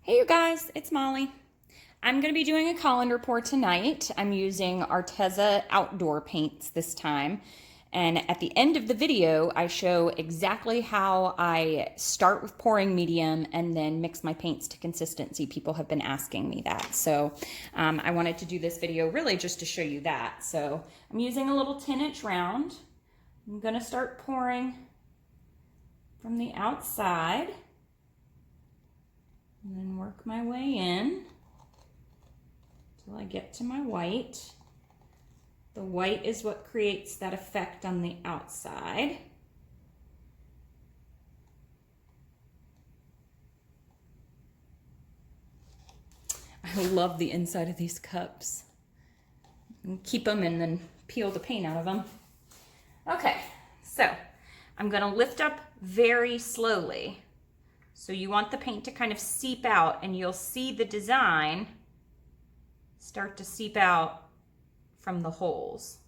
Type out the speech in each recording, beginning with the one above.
Hey you guys, it's Molly. I'm going to be doing a colander pour tonight. I'm using ARTISTRY outdoor paints this time. And at the end of the video, I show exactly how I start with pouring medium and then mix my paints to consistency. People have been asking me that. So I wanted to do this video really just to show you that. So I'm using a little 10-inch round. I'm going to start pouring from the outside. And then work my way in until I get to my white. The white is what creates that effect on the outside. I love the inside of these cups. Keep them and then peel the paint out of them. Okay, so I'm going to lift up very slowly. So you want the paint to kind of seep out, and you'll see the design start to seep out from the holes.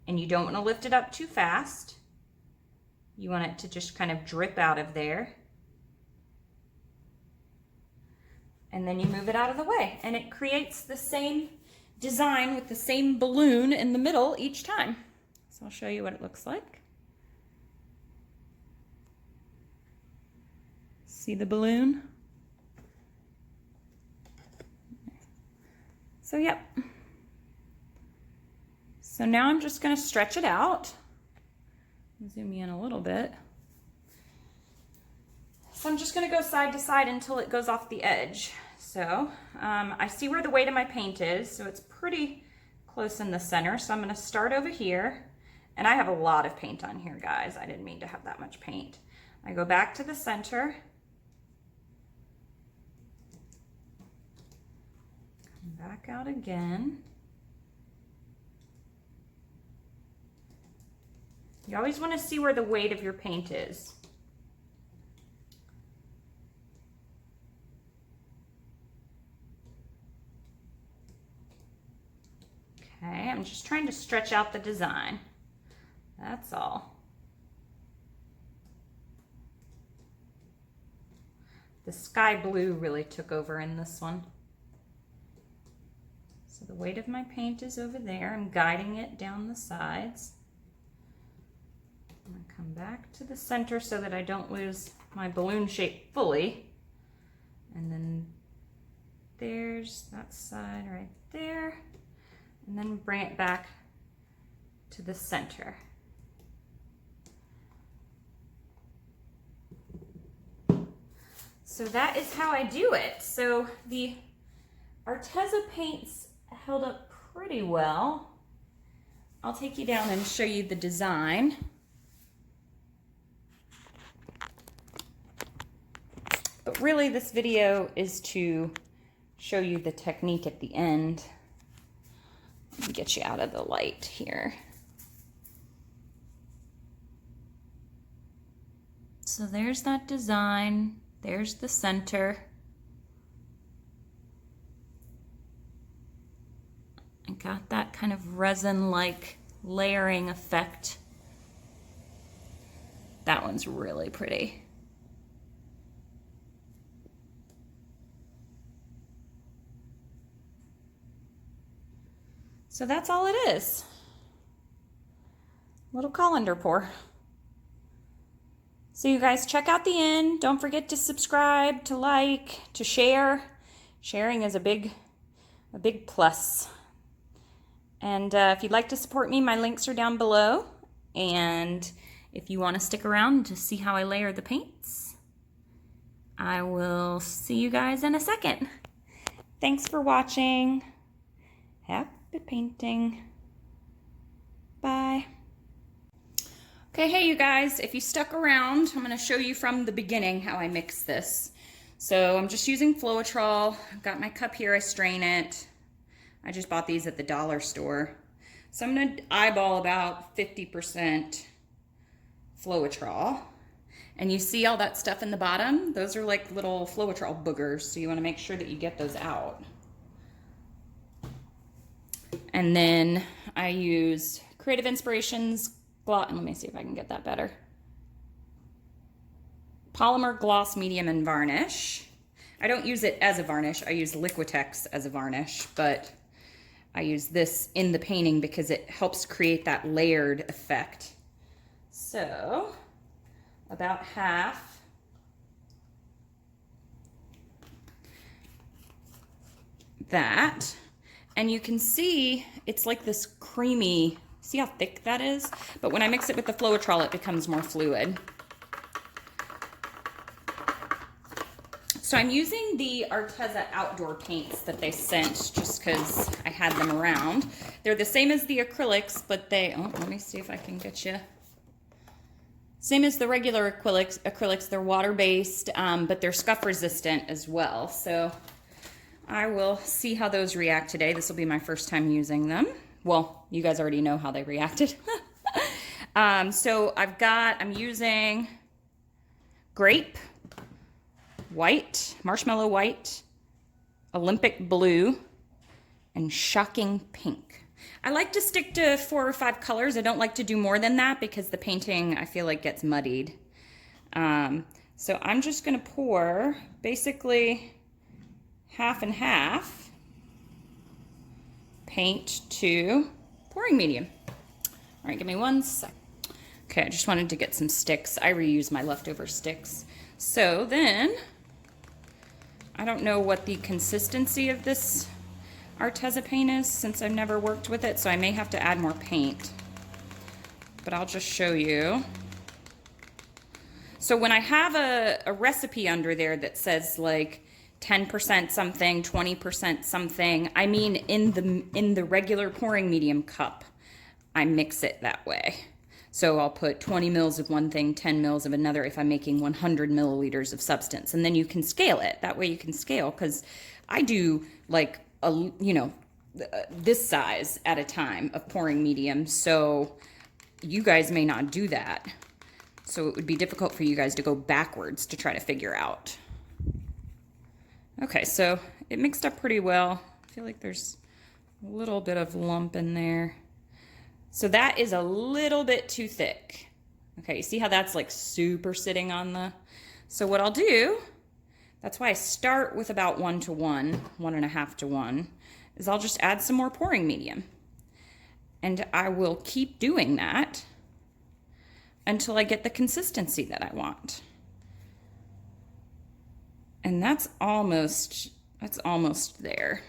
And you don't want to lift it up too fast. You want it to just kind of drip out of there. And then you move it out of the way, and it creates the same design with the same balloon in the middle each time. So I'll show you what it looks like. See the balloon? So yep. So now I'm just going to stretch it out. Zoom in a little bit. So I'm just going to go side to side until it goes off the edge. So I see where the weight of my paint is, so it's pretty close in the center. So I'm going to start over here. And I have a lot of paint on here, guys. I didn't mean to have that much paint. I go back to the center. Back out again. You always want to see where the weight of your paint is. Okay, I'm just trying to stretch out the design. That's all. The sky blue really took over in this one. So the weight of my paint is over there. I'm guiding it down the sides. I'm going to come back to the center so that I don't lose my balloon shape fully. And then there's that side right there. And then bring it back to the center. So that is how I do it. So the ARTISTRY paints held up pretty well. I'll take you down and show you the design. But really this video is to show you the technique at the end. Let me get you out of the light here. So there's that design. There's the center. I got that kind of resin-like layering effect. That one's really pretty. So that's all it is. Little colander pour. So you guys check out the end. Don't forget to subscribe, to like, to share. Sharing is a big plus. And if you'd like to support me, my links are down below. And if you want to stick around to see how I layer the paints, I will see you guys in a second. Thanks for watching. Happy painting. Bye. Okay, hey you guys, if you stuck around, I'm going to show you from the beginning how I mix this. So I'm just using floetrol. I've got my cup here, I strain it. I just bought these at the dollar store. So I'm going to eyeball about 50% floetrol. And you see all that stuff in the bottom? Those are like little floetrol boogers, so you want to make sure that you get those out. And then I use Creative Inspirations gloss, and let me see if I can get that better. Polymer Gloss Medium and Varnish. I don't use it as a varnish. I use Liquitex as a varnish, but I use this in the painting because it helps create that layered effect. So about half. That. And you can see it's like this creamy, see how thick that is? But when I mix it with the floetrol, it becomes more fluid. So I'm using the Arteza outdoor paints that they sent just because I had them around. They're the same as the acrylics, but they, oh, let me see if I can get you. Same as the regular acrylics, they're water-based, but they're scuff resistant as well. So I will see how those react today. This will be my first time using them. Well, you guys already know how they reacted. So I'm using grape, white, marshmallow white, Olympic blue, and shocking pink. I like to stick to 4 or 5 colors. I don't like to do more than that because the painting, I feel like, gets muddied. So I'm just gonna pour basically half and half paint to pouring medium. All right, give me 1 sec. Okay, I just wanted to get some sticks. I reuse my leftover sticks. So then, I don't know what the consistency of this Arteza paint is since I've never worked with it, so I may have to add more paint. But I'll just show you. So when I have a recipe under there that says like 10% something, 20% something, I mean in the regular pouring medium cup, I mix it that way. So I'll put 20 mils of one thing, 10 mils of another if I'm making 100 milliliters of substance. And then you can scale it. That way you can scale, because I do like, this size at a time of pouring medium. So you guys may not do that. So it would be difficult for you guys to go backwards to try to figure out. Okay, so it mixed up pretty well. I feel like there's a little bit of lump in there. So that is a little bit too thick. Okay, you see how that's like super sitting on the... So what I'll do, that's why I start with about 1 to 1, 1.5 to 1, is I'll just add some more pouring medium. And I will keep doing that until I get the consistency that I want. And that's almost there.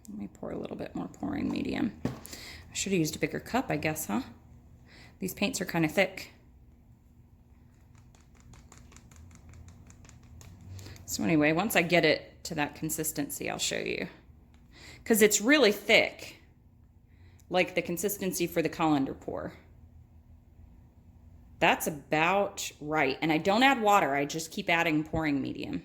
Let me pour a little bit more pouring medium. I should have used a bigger cup, I guess, huh? These paints are kind of thick. So anyway, once I get it to that consistency, I'll show you. Because it's really thick, like the consistency for the colander pour. That's about right. And I don't add water, I just keep adding pouring medium.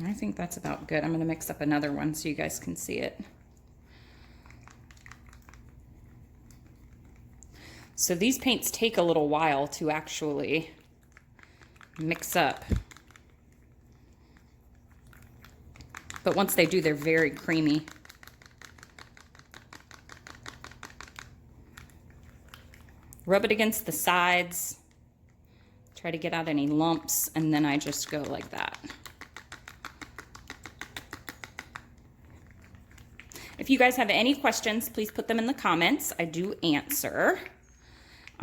I think that's about good. I'm going to mix up another one so you guys can see it. So these paints take a little while to actually mix up. But once they do, they're very creamy. Rub it against the sides. Try to get out any lumps, and then I just go like that. If you guys have any questions, please put them in the comments. I do answer.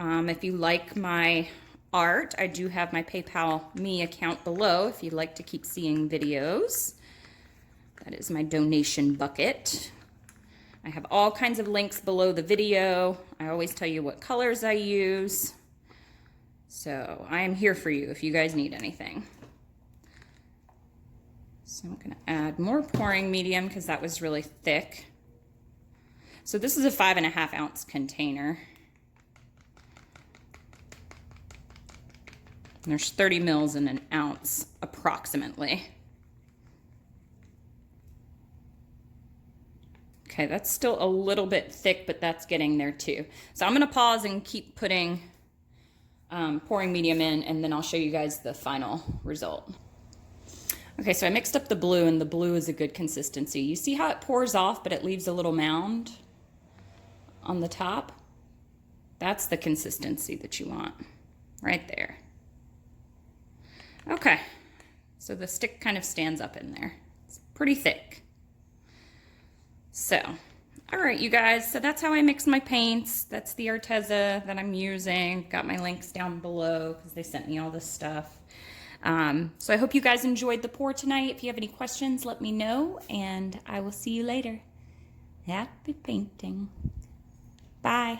If you like my art, I do have my PayPal Me account below if you'd like to keep seeing videos. That is my donation bucket. I have all kinds of links below the video. I always tell you what colors I use. So I am here for you if you guys need anything. So I'm going to add more pouring medium because that was really thick. So this is a 5.5 ounce container. And there's 30 mils in an ounce approximately. Okay, that's still a little bit thick, but that's getting there too. So I'm going to pause and keep putting pouring medium in, and then I'll show you guys the final result. Okay, so I mixed up the blue, and the blue is a good consistency. You see how it pours off, but it leaves a little mound on the top? That's the consistency that you want. right there. Okay, so the stick kind of stands up in there. It's pretty thick. So, all right, you guys, so that's how I mix my paints. That's the Arteza that I'm using. Got my links down below because they sent me all this stuff. So I hope you guys enjoyed the pour tonight. If you have any questions, let me know, and I will see you later. Happy painting. Bye.